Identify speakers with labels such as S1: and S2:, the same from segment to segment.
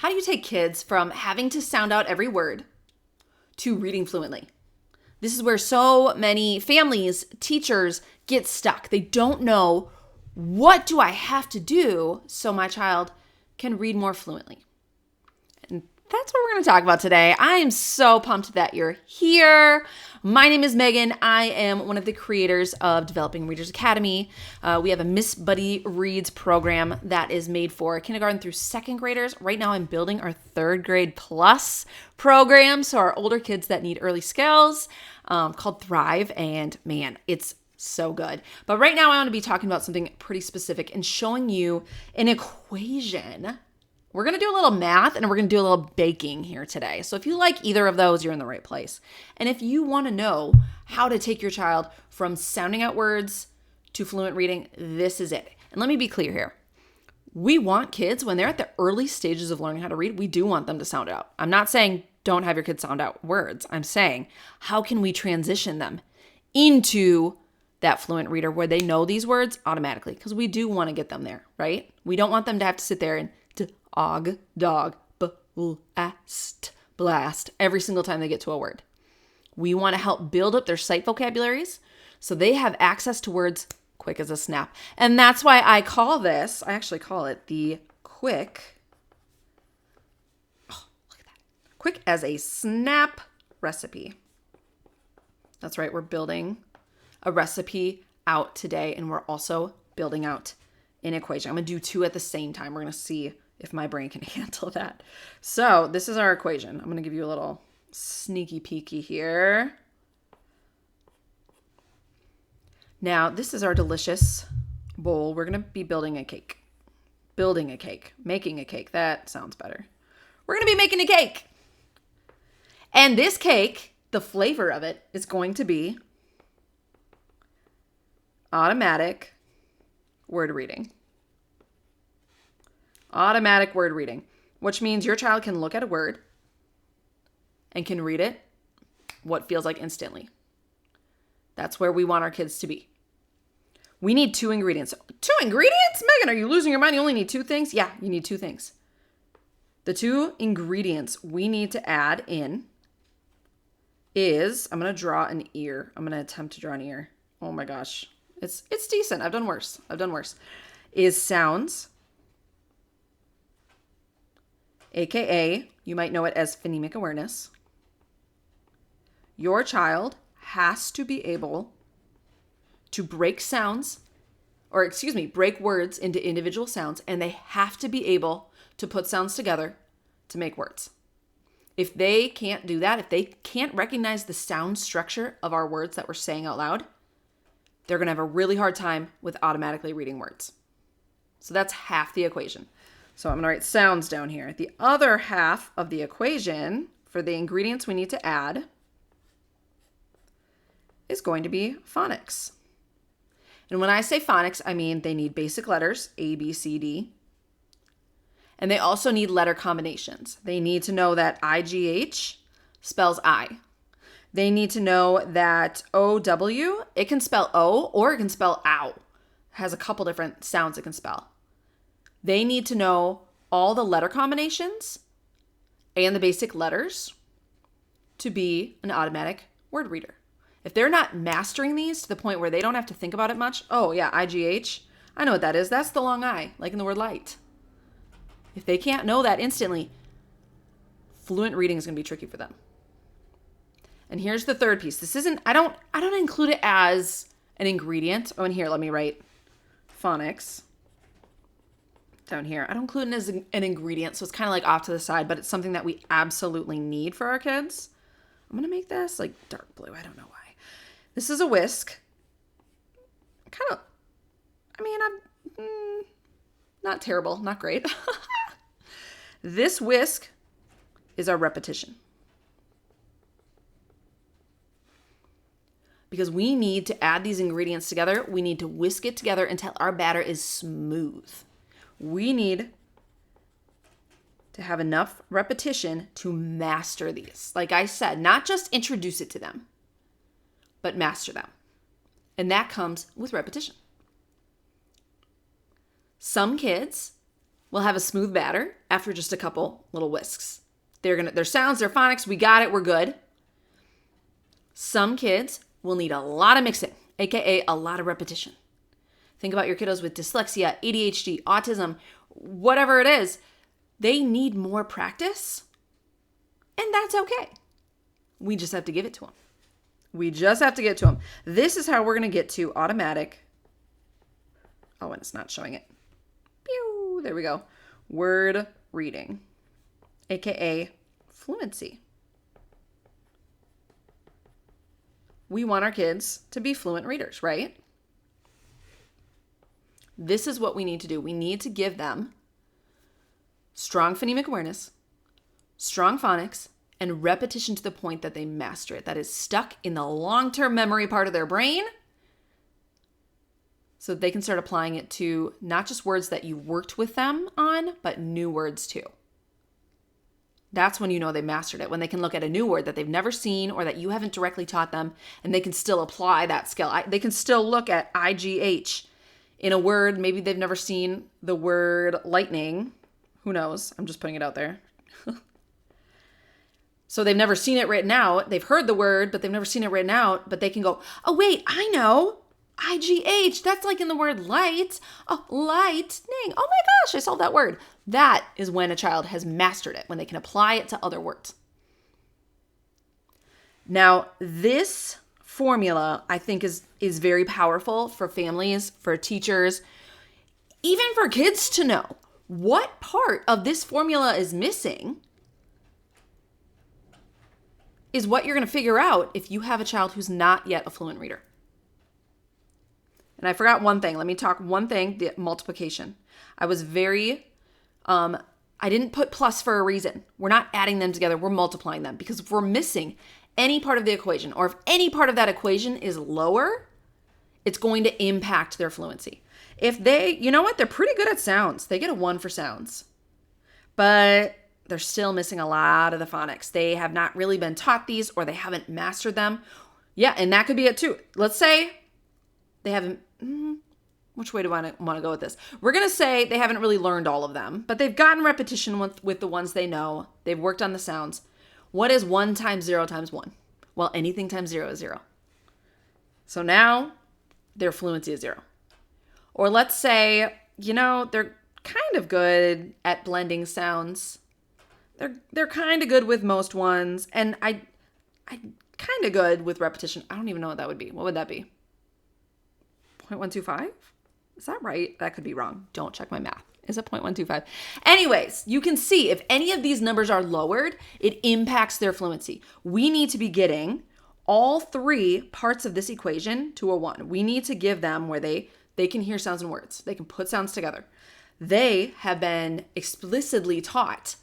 S1: How do you take kids from having to sound out every word to reading fluently? This is where so many families, teachers get stuck. They don't know, what do I have to do so my child can read more fluently? And that's what we're going to talk about today. I am so pumped that you're here. My name is Megan. I am one of the creators of Developing Readers Academy. We have a Miss Buddy Reads program that is made for kindergarten through second graders. Right now I'm building our third grade plus program, so our older kids that need early skills, called Thrive. And man, it's so good. But right now I want to be talking about something pretty specific and showing you an equation. We're going to do a little math and we're going to do a little baking here today. So if you like either of those, you're in the right place. And if you want to know how to take your child from sounding out words to fluent reading, this is it. And let me be clear here. We want kids, when they're at the early stages of learning how to read, we do want them to sound out. I'm not saying don't have your kids sound out words. I'm saying, how can we transition them into that fluent reader where they know these words automatically? Because we do want to get them there, right? We don't want them to have to sit there and og, dog, blast every single time they get to a word. We want to help build up their sight vocabularies so they have access to words quick as a snap. And that's why I actually call it the quick as a snap recipe. That's right, we're building a recipe out today, and we're also building out an equation. I'm going to do two at the same time. We're going to see if my brain can handle that. So this is our equation. I'm going to give you a little sneaky peeky here. Now, this is our delicious bowl. We're going to be building a cake. Making a cake. That sounds better. We're going to be making a cake. And this cake, the flavor of it is going to be automatic word reading. Automatic word reading, which means your child can look at a word and can read it what feels like instantly. That's where we want our kids to be. We need 2 ingredients. 2 ingredients? Megan, are you losing your mind? You only need 2 things? Yeah, you need 2 things. The 2 ingredients we need to add in is, I'm going to draw an ear. I'm going to attempt to draw an ear. Oh my gosh. It's decent. I've done worse. Is sounds. AKA, you might know it as phonemic awareness. Your child has to be able to break words into individual sounds, and they have to be able to put sounds together to make words. If they can't do that, if they can't recognize the sound structure of our words that we're saying out loud, they're going to have a really hard time with automatically reading words. So that's half the equation. So I'm going to write sounds down here. The other half of the equation for the ingredients we need to add is going to be phonics. And when I say phonics, I mean they need basic letters, A, B, C, D. And they also need letter combinations. They need to know that IGH spells I. They need to know that OW, it can spell O or it can spell ow. It has a couple different sounds it can spell. They need to know all the letter combinations and the basic letters to be an automatic word reader. If they're not mastering these to the point where they don't have to think about it much, oh yeah, IGH, I know what that is. That's the long I, like in the word light. If they can't know that instantly, fluent reading is going to be tricky for them. And here's the third piece. This isn't, I don't include it as an ingredient. Oh, and here, let me write phonics down here. I don't include it as an ingredient, so it's kind of like off to the side, but it's something that we absolutely need for our kids. I'm going to make this like dark blue. I don't know why. This is a whisk. Not terrible, not great. This whisk is our repetition. Because we need to add these ingredients together. We need to whisk it together until our batter is smooth. We need to have enough repetition to master these. Like I said, not just introduce it to them, but master them. And that comes with repetition. Some kids will have a smooth batter after just a couple little whisks. Their sounds, their phonics, we got it, we're good. Some kids will need a lot of mixing, aka a lot of repetition. Think about your kiddos with dyslexia, ADHD, autism, whatever it is. They need more practice, and that's okay. We just have to give it to them. This is how we're going to get to automatic. Oh, and it's not showing it. Pew, there we go. Word reading, aka fluency. We want our kids to be fluent readers, right? This is what we need to do. We need to give them strong phonemic awareness, strong phonics, and repetition to the point that they master it. That is stuck in the long-term memory part of their brain so that they can start applying it to not just words that you worked with them on, but new words too. That's when you know they mastered it, when they can look at a new word that they've never seen or that you haven't directly taught them, and they can still apply that skill. They can still look at IGH in a word. Maybe they've never seen the word lightning. Who knows? I'm just putting it out there. So they've never seen it written out. They've heard the word, but they've never seen it written out. But they can go, oh, wait, I know. IGH, that's like in the word light. Oh, lightning. Oh my gosh, I solved that word. That is when a child has mastered it, when they can apply it to other words. Now, this formula, I think, is very powerful for families, for teachers, even for kids to know what part of this formula is missing is what you're going to figure out if you have a child who's not yet a fluent reader. And I forgot one thing. Let me talk one thing, the multiplication. I was I didn't put plus for a reason. We're not adding them together. We're multiplying them, because if we're missing any part of the equation, or if any part of that equation is lower, it's going to impact their fluency. If they're pretty good at sounds. They get a 1 for sounds, but they're still missing a lot of the phonics. They have not really been taught these, or they haven't mastered them. Yeah, and that could be it too. Let's say they haven't, which way do I want to go with this? We're going to say they haven't really learned all of them, but they've gotten repetition with the ones they know. They've worked on the sounds. What is 1 times 0 times 1? Well, anything times 0 is 0. So now their fluency is 0. Or let's say, they're kind of good at blending sounds. They're kind of good with most ones, and I kind of good with repetition. I don't even know what that would be. What would that be? 0.125? Is that right? That could be wrong. Don't check my math. Is it 0.125? Anyways, you can see if any of these numbers are lowered, it impacts their fluency. We need to be getting all 3 parts of this equation to a 1. We need to give them where they can hear sounds and words. They can put sounds together. They have been explicitly taught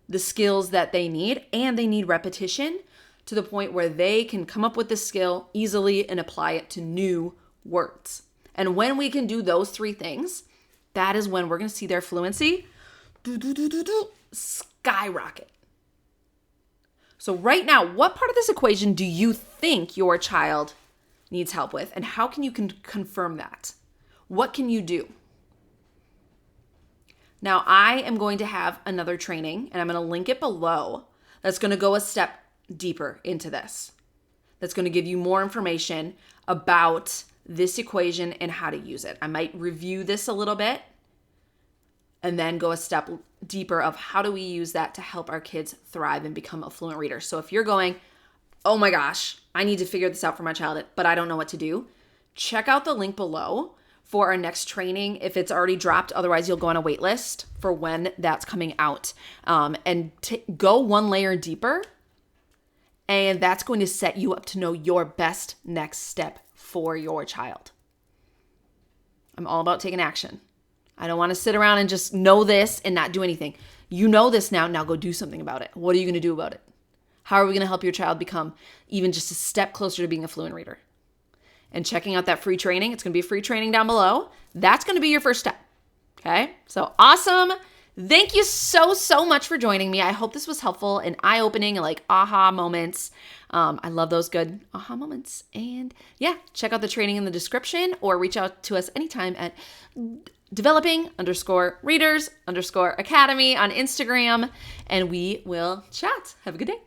S1: the skills that they need, and they need repetition to the point where they can come up with this skill easily and apply it to new words. And when we can do those 3 things, that is when we're going to see their fluency skyrocket. So right now, what part of this equation do you think your child needs help with? And how can you confirm that? What can you do? Now, I am going to have another training, and I'm going to link it below, that's going to go a step deeper into this. That's going to give you more information about this equation and how to use it. I might review this a little bit and then go a step deeper of how do we use that to help our kids thrive and become a fluent reader. So if you're going, oh my gosh, I need to figure this out for my child, but I don't know what to do, check out the link below for our next training if it's already dropped. Otherwise, you'll go on a wait list for when that's coming out, and go one layer deeper. And that's going to set you up to know your best next step for your child. I'm all about taking action. I don't want to sit around and just know this and not do anything. You know this now. Now go do something about it. What are you going to do about it? How are we going to help your child become even just a step closer to being a fluent reader? And checking out that free training. It's going to be a free training down below. That's going to be your first step. Okay? So awesome. Thank you so much for joining me. I hope this was helpful and eye-opening, like aha moments. I love those good aha moments. And yeah, check out the training in the description or reach out to us anytime at developing _readers _academy on Instagram, and we will chat. Have a good day.